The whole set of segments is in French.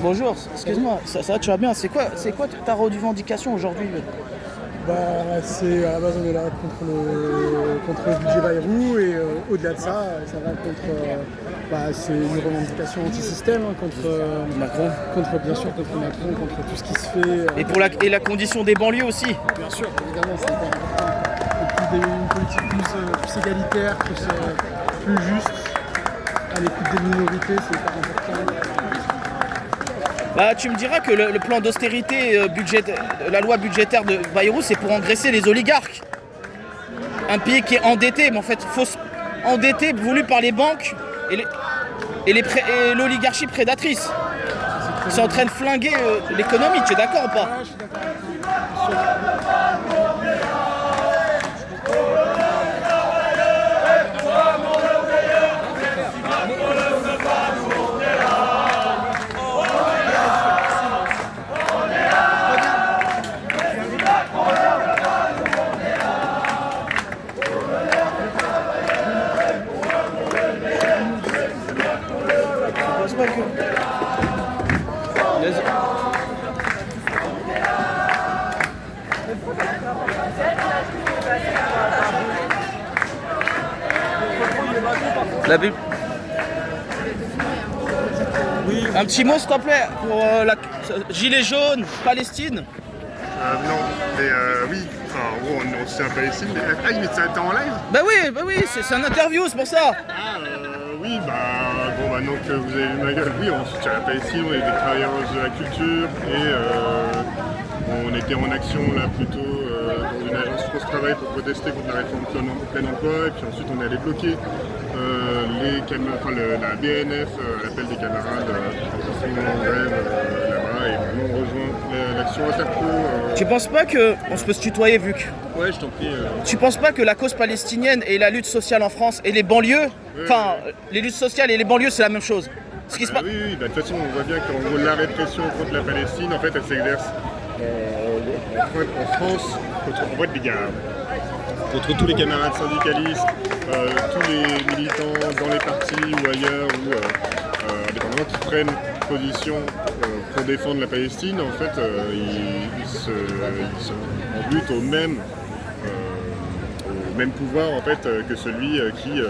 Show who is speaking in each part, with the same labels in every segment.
Speaker 1: Bonjour, excuse-moi, ça va, tu vas bien? C'est quoi ta revendication aujourd'hui?
Speaker 2: C'est à la base on est là contre le budget Bayrou et au-delà de ça, ça va c'est une revendication anti-système contre
Speaker 1: Macron.
Speaker 2: Bien sûr contre Macron, contre tout ce qui se fait.
Speaker 1: Et la condition des banlieues aussi.
Speaker 2: Bien sûr, évidemment, c'est hyper important. Et puis une politique plus égalitaire, plus juste, à l'écoute des minorités, c'est hyper important.
Speaker 1: Tu me diras que le plan d'austérité, la loi budgétaire de Bayrou, c'est pour engraisser les oligarques. Un pays qui est endetté, mais en fait, endetté, voulu par les banques et l'oligarchie prédatrice. C'est en train de flinguer l'économie, tu es d'accord ou pas?
Speaker 2: Ouais, je suis d'accord.
Speaker 1: La Bible. Oui. Un petit mot s'il te plaît pour la gilet jaune, Palestine.
Speaker 3: Non, mais oui, enfin en gros on soutient la Palestine. Ah, il met ça en live?
Speaker 1: Bah oui, c'est un interview, c'est pour ça.
Speaker 3: Oui, bon maintenant que vous avez vu ma gueule, oui, on soutient la Palestine, on est des travailleurs de la culture et on était en action là plutôt dans une agence France Travail pour protester contre la réforme plein emploi et puis ensuite on est allé bloquer la BNF, l'appel des camarades qui sont en grève là-bas et maintenant on rejoint l'action Interpro.
Speaker 1: Tu penses pas que, on se peut se tutoyer vu que...
Speaker 3: Ouais, je t'en prie.
Speaker 1: Tu penses pas que la cause palestinienne et la lutte sociale en France et les banlieues, les luttes sociales et les banlieues c'est la même chose? Ce qui se passe...
Speaker 3: Oui, de toute façon on voit bien qu'en gros la répression contre la Palestine, en fait elle s'exerce en France contre tous les camarades syndicalistes, tous les militants dans les partis ou ailleurs ou indépendamment qui prennent position pour défendre la Palestine, en fait ils sont en lutte au même pouvoir en fait que celui qui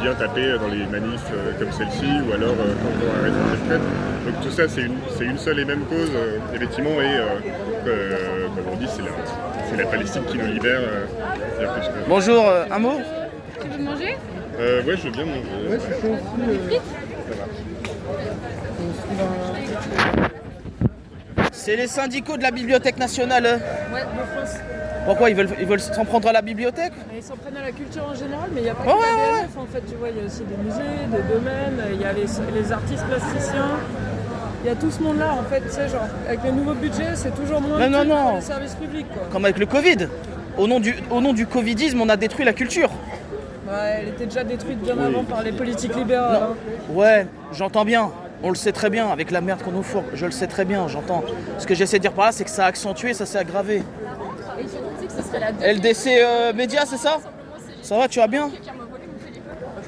Speaker 3: vient taper dans les manifs comme celle-ci ou alors contre la réforme des retraites. Donc tout ça c'est une seule et même cause effectivement et comme on dit c'est la Palestine qui nous libère.
Speaker 1: Bonjour, un mot?
Speaker 4: Tu veux manger?
Speaker 3: Ouais, je veux bien manger.
Speaker 2: Ouais, c'est chaud aussi.
Speaker 1: C'est les syndicaux de la Bibliothèque nationale.
Speaker 4: Ouais, de France.
Speaker 1: Pourquoi ils veulent s'en prendre à la bibliothèque?
Speaker 4: Ils s'en prennent à la culture en général, mais il n'y a pas que
Speaker 1: Ouais,
Speaker 4: la BNF en fait, tu vois, il y a aussi des musées, des domaines, il y a les artistes plasticiens, il y a tout ce monde-là en fait, tu sais, genre, avec le nouveau budget, c'est toujours moins de thunes pour les services publics, quoi.
Speaker 1: Comme avec le Covid. Au nom du Covidisme, on a détruit la culture.
Speaker 4: Ouais, elle était déjà détruite bien avant par les politiques libérales. Hein.
Speaker 1: Ouais, j'entends bien. On le sait très bien, avec la merde qu'on nous fourgue. Je le sais très bien, j'entends. Ce que j'essaie de dire par là, c'est que ça a accentué, ça s'est aggravé.
Speaker 4: Et surtout, tu sais que ce serait la
Speaker 1: LDC Média, c'est ça? Ça va, tu vas bien?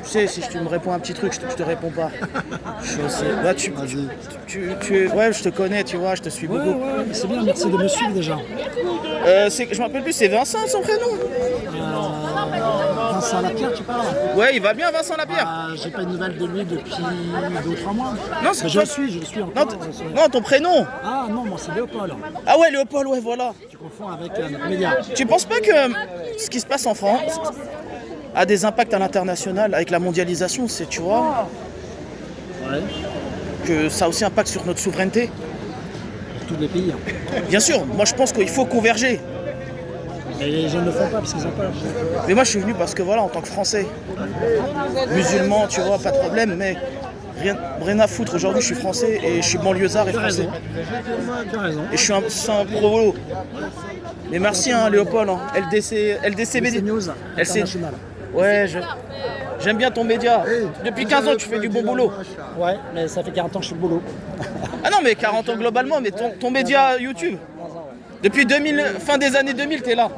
Speaker 1: Tu sais, si tu me réponds un petit truc, je te réponds pas. Je suis aussi... Ouais, ouais, je te connais, tu vois, je te suis beaucoup.
Speaker 2: Ouais, mais c'est bien, merci de me suivre déjà.
Speaker 1: Je me rappelle plus, c'est Vincent son prénom?
Speaker 2: Vincent Lapierre, tu parles?
Speaker 1: Ouais, il va bien, Vincent Lapierre.
Speaker 2: J'ai pas de nouvelles de lui depuis 2 ou 3 mois.
Speaker 1: Non, c'est
Speaker 2: je le suis encore.
Speaker 1: Non, ton prénom.
Speaker 2: Ah non, moi c'est Léopold.
Speaker 1: Ah ouais, Léopold, ouais, voilà.
Speaker 2: Tu confonds avec Média.
Speaker 1: Tu penses pas que ce qui se passe en France a des impacts à l'international avec la mondialisation, c'est, tu vois,
Speaker 2: Ouais.
Speaker 1: que ça a aussi un impact sur notre souveraineté?
Speaker 2: Pour tous les pays.
Speaker 1: Bien sûr, moi je pense qu'il faut converger.
Speaker 2: Mais les jeunes ne le font pas parce qu'ils ont peur.
Speaker 1: Mais moi je suis venu parce que voilà, en tant que Français, musulman, tu vois, pas de problème, mais rien à foutre. Aujourd'hui je suis français et je suis banlieusard et
Speaker 2: Tu as
Speaker 1: français.
Speaker 2: raison. Tu as raison.
Speaker 1: Et je suis un sans provo. Mais merci Léopold, LDC Média.
Speaker 2: News
Speaker 1: LC.
Speaker 2: International.
Speaker 1: Ouais, j'aime bien ton média. Depuis 15 ans tu fais du bon boulot.
Speaker 2: Ouais, mais ça fait 40 ans que je suis le boulot.
Speaker 1: Ah non mais 40 ans globalement, mais ton média YouTube. Depuis fin des années 2000 t'es là.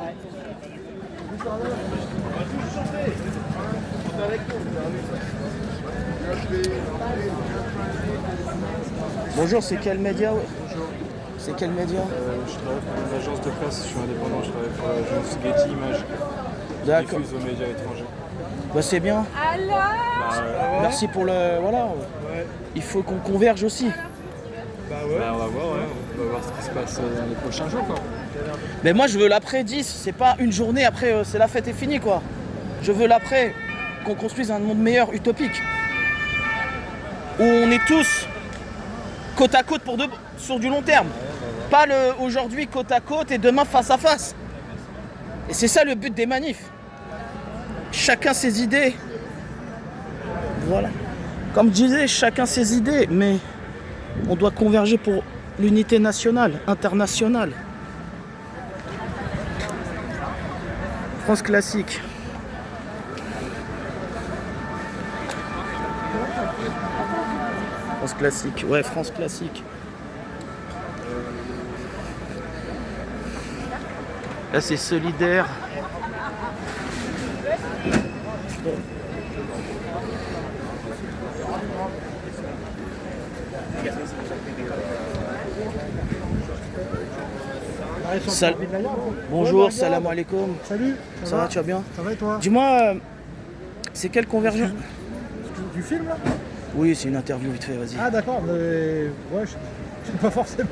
Speaker 1: Bonjour, c'est quel média? C'est quel média?
Speaker 5: Je travaille pour une agence de presse, je suis indépendant, je travaille pour l'agence Getty Images.
Speaker 1: D'accord.
Speaker 5: Diffuse aux médias étrangers.
Speaker 1: Bah c'est bien. Merci pour le... Voilà. Il faut qu'on converge aussi.
Speaker 5: Bah, on va voir, on va voir ce qui se passe dans les prochains jours, quoi.
Speaker 1: Mais moi je veux l'après 10, c'est pas une journée après, c'est la fête est finie quoi. Je veux l'après, qu'on construise un monde meilleur, utopique. Où on est tous côte à côte sur du long terme. Pas le aujourd'hui côte à côte et demain face à face. Et c'est ça le but des manifs. Chacun ses idées. Voilà. Comme je disais, chacun ses idées, mais on doit converger pour l'unité nationale, internationale. France classique. France classique, ouais, France classique. Là, c'est solidaire. Bonjour, salam alaikum.
Speaker 2: Salut,
Speaker 1: Ça va, tu vas bien?
Speaker 2: Ça va et toi?
Speaker 1: Dis-moi, c'est quelle convergence?
Speaker 2: Du film là?
Speaker 1: Oui, c'est une interview vite fait, vas-y.
Speaker 2: Ah d'accord, mais ouais, je suis pas forcément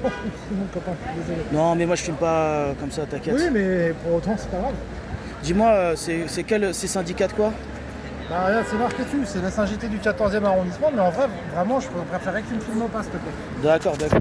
Speaker 2: mon copain, désolé.
Speaker 1: Non, mais moi je filme pas comme ça, t'inquiète.
Speaker 2: Oui, mais pour autant c'est pas grave.
Speaker 1: Dis-moi, c'est syndicat de quoi?
Speaker 2: Bah regarde, c'est marqué dessus, c'est la SNJT du 14e arrondissement, mais en vrai, vraiment, je préférerais que tu me filmes pas, s'il te plaît.
Speaker 1: D'accord, d'accord.